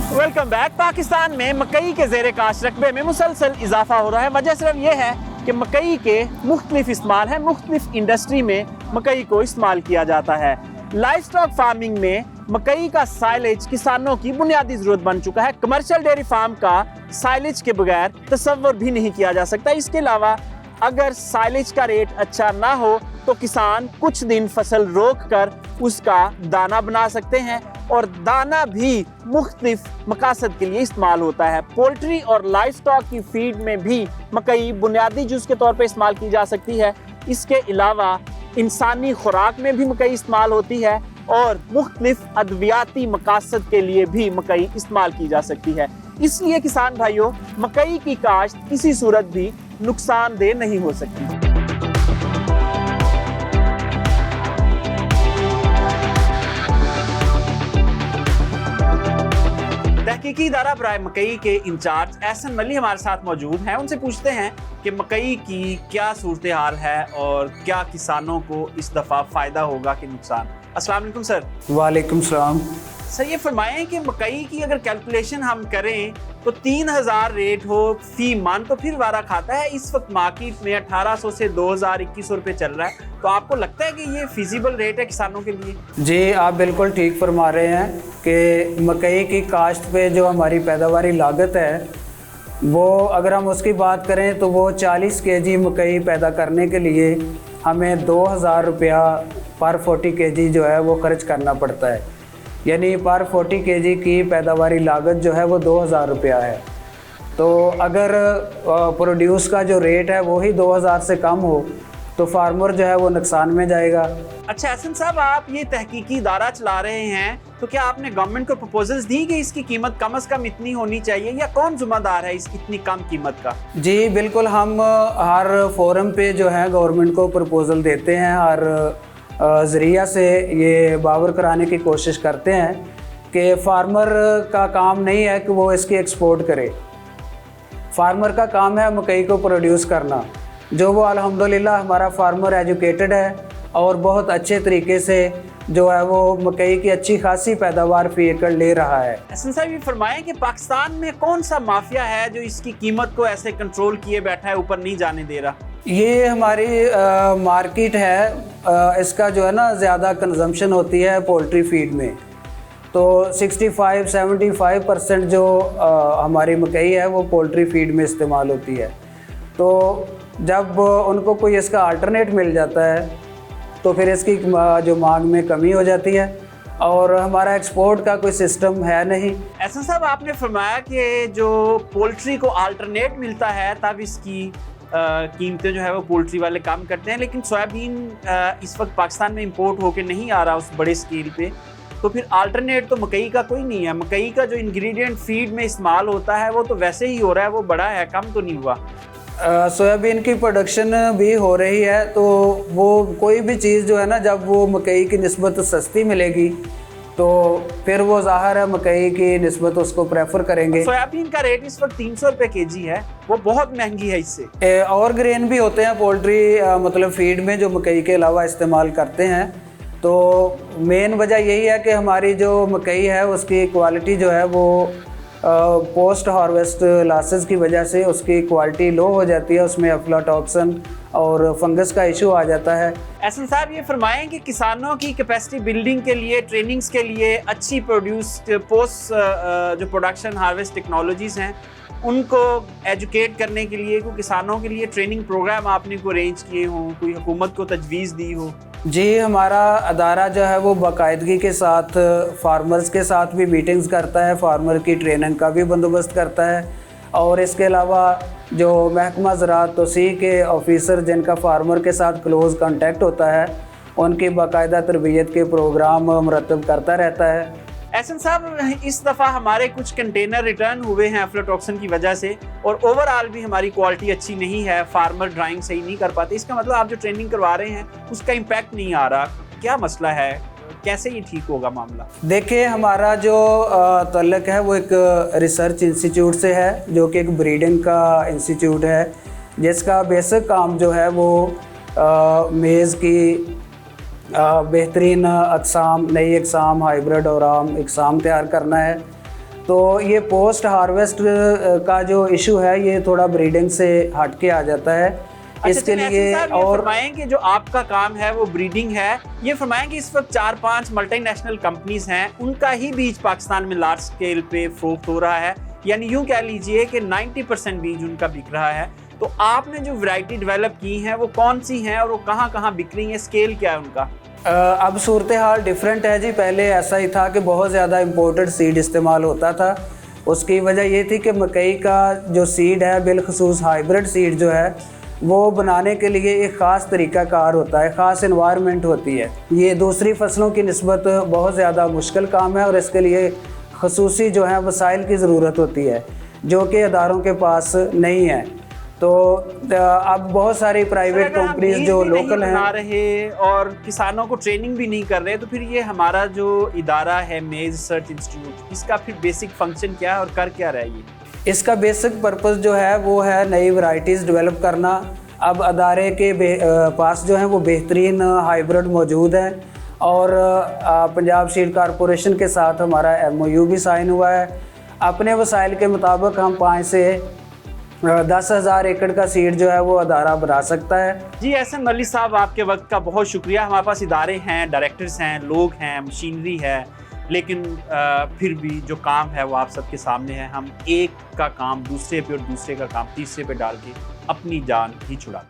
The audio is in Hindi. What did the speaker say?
Welcome back. पाकिस्तान में मकई के ज़ेरे काश्त रकबे में मुसलसल इजाफा हो रहा है। वजह सिर्फ ये है कि मकई के मुख्तलिफ इस्तेमाल है, मुख्तलिफ इंडस्ट्री में मकई को इस्तेमाल किया जाता है। लाइव स्टॉक फार्मिंग में मकई का साइलेज किसानों की बुनियादी ज़रूरत बन चुका है। कमर्शियल डेयरी फार्म का साइलेज के बगैर तसव्वुर भी नहीं किया जा सकता। इसके अलावा अगर साइलेज का रेट अच्छा ना हो तो किसान कुछ दिन फसल रोक कर उसका दाना बना सकते हैं, और दाना भी मुख्तलिफ मकासद के लिए इस्तेमाल होता है। पोल्ट्री और लाइव स्टॉक की फीड में भी मकई बुनियादी जुज़ के तौर पर इस्तेमाल की जा सकती है। इसके अलावा इंसानी खुराक में भी मकई इस्तेमाल होती है, और मुख्तलिफ अद्वियाती मकासद के लिए भी मकई इस्तेमाल की जा सकती है। इसलिए किसान भाइयों, मकई की काश्त किसी सूरत भी नुकसानदेह नहीं हो सकती। तहकीकी इदारा बराए मकई के इंचार्ज एहसन मली हमारे साथ मौजूद हैं। उनसे पूछते हैं कि मकई की क्या सूरत हाल है और क्या किसानों को इस दफ़ा फ़ायदा होगा कि नुकसान। अस्सलाम वालेकुम सर। वालेकुम सलाम। सर ये फरमाएं कि मकई की अगर कैलकुलेशन हम करें तो 3000 रेट हो फी मन तो फिर वारा खाता है। इस वक्त मार्केट में 1800 से 2021 रुपये चल रहा है, तो आपको लगता है कि ये फिजिबल रेट है किसानों के लिए? जी, आप बिल्कुल ठीक फरमा रहे हैं कि मकई की काश्त पे जो हमारी पैदावारी लागत है वो अगर हम उसकी बात करें तो वो 40 केजी मकई पैदा करने के लिए हमें 2000 रुपया पर 40 केजी जो है वो खर्च करना पड़ता है। यानी पर 40 केजी की पैदावारी लागत जो है वो 2000 रुपया है। तो अगर प्रोड्यूस का जो रेट है वो ही 2000 से कम हो तो फार्मर जो है वो नुकसान में जाएगा। अच्छा एहसन साहब, आप ये तहकीकी इदारा चला रहे हैं, तो क्या आपने गवर्नमेंट को प्रपोजल्स दी कि इसकी कीमत कम से कम इतनी होनी चाहिए, या कौन जिम्मेदार है इस इतनी कम कीमत का? जी बिल्कुल, हम हर फोरम पे जो है गवर्नमेंट को प्रपोजल देते हैं, हर ज़रिया से ये बावर कराने की कोशिश करते हैं कि फार्मर का काम नहीं है कि वो इसकी एक्सपोर्ट करे। फार्मर का काम है मकई को प्रोड्यूस करना, जो वो अल्हम्दुलिल्लाह हमारा फार्मर एजुकेटेड है और बहुत अच्छे तरीके से जो है वो मकई की अच्छी खासी पैदावार फी एकड़ ले रहा है। एहसन साहब ये फरमाएं कि पाकिस्तान में कौन सा माफिया है जो इसकी कीमत को ऐसे कंट्रोल किए बैठा है, ऊपर नहीं जाने दे रहा? ये हमारी मार्केट है, इसका जो है ना ज़्यादा कंजम्पशन होती है पोल्ट्री फीड में। तो 65-75% जो हमारी मकई है वो पोल्ट्री फीड में इस्तेमाल होती है। तो जब उनको कोई इसका अल्टरनेट मिल जाता है तो फिर इसकी जो मांग में कमी हो जाती है, और हमारा एक्सपोर्ट का कोई सिस्टम है नहीं। एहसन साहब आपने फरमाया कि जो पोल्ट्री को अल्टरनेट मिलता है तब इसकी कीमतें जो है वो पोल्ट्री वाले कम करते हैं, लेकिन सोयाबीन इस वक्त पाकिस्तान में इंपोर्ट होके नहीं आ रहा उस बड़े स्केल पे, तो फिर अल्टरनेट तो मकई का कोई नहीं है। मकई का जो इंग्रेडिएंट फीड में इस्तेमाल होता है वो तो वैसे ही हो रहा है, वो बड़ा है, कम तो नहीं हुआ। सोयाबीन की प्रोडक्शन भी हो रही है, तो वो कोई भी चीज़ जो है ना, जब वो मकई की निस्बत सस्ती मिलेगी तो फिर वो ज़ाहिर है मकई की निस्बत उसको प्रेफर करेंगे। सोयाबीन का रेट इस वक्त 300 रुपये केजी है, वो बहुत महंगी है इससे। और ग्रेन भी होते हैं पोल्ट्री मतलब फीड में जो मकई के अलावा इस्तेमाल करते हैं। तो मेन वजह यही है कि हमारी जो मकई है उसकी क्वालिटी जो है वो पोस्ट हार्वेस्ट लॉसेस की वजह से उसकी क्वालिटी लो हो जाती है, उसमें अफ्लाटॉक्सिन और फंगस का इशू आ जाता है। एहसन साहब ये फरमाएं कि किसानों की कैपेसिटी बिल्डिंग के लिए, ट्रेनिंग्स के लिए अच्छी पोस्ट जो प्रोडक्शन हार्वेस्ट टेक्नोलॉजीज़ हैं उनको एजुकेट करने के लिए कोई किसानों के लिए ट्रेनिंग प्रोग्राम आपने को अरेंज किए हों, कोई हुकूमत को तजवीज़ दी हो? जी, हमारा अदारा जो है वो बाकायदगी के साथ फार्मर्स के साथ भी मीटिंग्स करता है, फार्मर की ट्रेनिंग का भी बंदोबस्त करता है, और इसके अलावा जो महकमा ज़राअत तोसी के ऑफिसर जिनका फार्मर के साथ क्लोज़ कांटेक्ट होता है उनकी बाकायदा तरबियत के प्रोग्राम मुरतब करता रहता है। एहसन साहब इस दफ़ा हमारे कुछ कंटेनर रिटर्न हुए हैं अफ्लाटॉक्सिन की वजह से, और ओवरऑल भी हमारी क्वालिटी अच्छी नहीं है, फार्मर ड्राइंग सही नहीं कर पाते। इसका मतलब आप जो ट्रेनिंग करवा रहे हैं उसका इम्पैक्ट नहीं आ रहा, क्या मसला है, कैसे ये ठीक होगा मामला? देखिए, हमारा जो तल्लक है वो एक रिसर्च इंस्टीट्यूट से है, जो कि एक ब्रीडिंग का इंस्टीट्यूट है, जिसका बेसिक काम जो है वो मेज़ की बेहतरीन अक़साम, नई अक़साम, हाइब्रिड और आम अक़साम तैयार करना है। तो ये पोस्ट हार्वेस्ट का जो इशू है ये थोड़ा ब्रीडिंग से हट के आ जाता है। इसके लिए और फरमाएं कि जो आपका काम है वो ब्रीडिंग है, ये फरमाएं कि इस वक्त 4-5 मल्टीनेशनल कंपनीज हैं, उनका ही बीज पाकिस्तान में लार्ज स्केल पे फरोख्त हो रहा है, यानी यूं कह लीजिए कि 90% बीज उनका बिक रहा है। तो आपने जो वैरायटी डेवलप की है वो कौन सी हैं और वो कहाँ कहाँ बिक रही है, स्केल क्या है उनका? अब सूरत हाल डिफरेंट है जी। पहले ऐसा ही था कि बहुत ज़्यादा इम्पोर्टेड सीड इस्तेमाल होता था। उसकी वजह ये थी कि मकई का जो सीड है, बिलखसूस हाइब्रिड सीड जो है, वो बनाने के लिए एक ख़ास तरीक़ाकार होता है, ख़ास इन्वायरमेंट होती है। ये दूसरी फसलों की निस्बत बहुत ज़्यादा मुश्किल काम है और इसके लिए खसूसी जो है वसाइल की ज़रूरत होती है, जो कि अदारों के पास नहीं है। तो अब बहुत सारी प्राइवेट कंपनीज जो लोकल हैं बना रहे और किसानों को ट्रेनिंग भी नहीं कर रहे, तो फिर ये हमारा जो इदारा है मेज रिसर्च इंस्टीट्यूट, इसका फिर बेसिक फंक्शन क्या है और कर क्या रहा है ये? इसका बेसिक पर्पस जो है वो है नई वैरायटीज़ डेवलप करना। अब अदारे के पास जो है वो बेहतरीन हाइब्रिड मौजूद हैं और पंजाब सीड कॉरपोरेशन के साथ हमारा MOU भी साइन हुआ है। अपने वसाइल के मुताबिक हम 5 से 10,000 एकड़ का सीड जो है वो अदारा बना सकता है। जी एहसन मलिक साहब, आपके वक्त का बहुत शुक्रिया। हमारे पास इदारे हैं, डायरेक्टर्स हैं, लोग हैं, मशीनरी है, लेकिन फिर भी जो काम है वो आप सबके सामने है। हम एक का काम दूसरे पे और दूसरे का काम तीसरे पे डाल के अपनी जान ही छुड़ा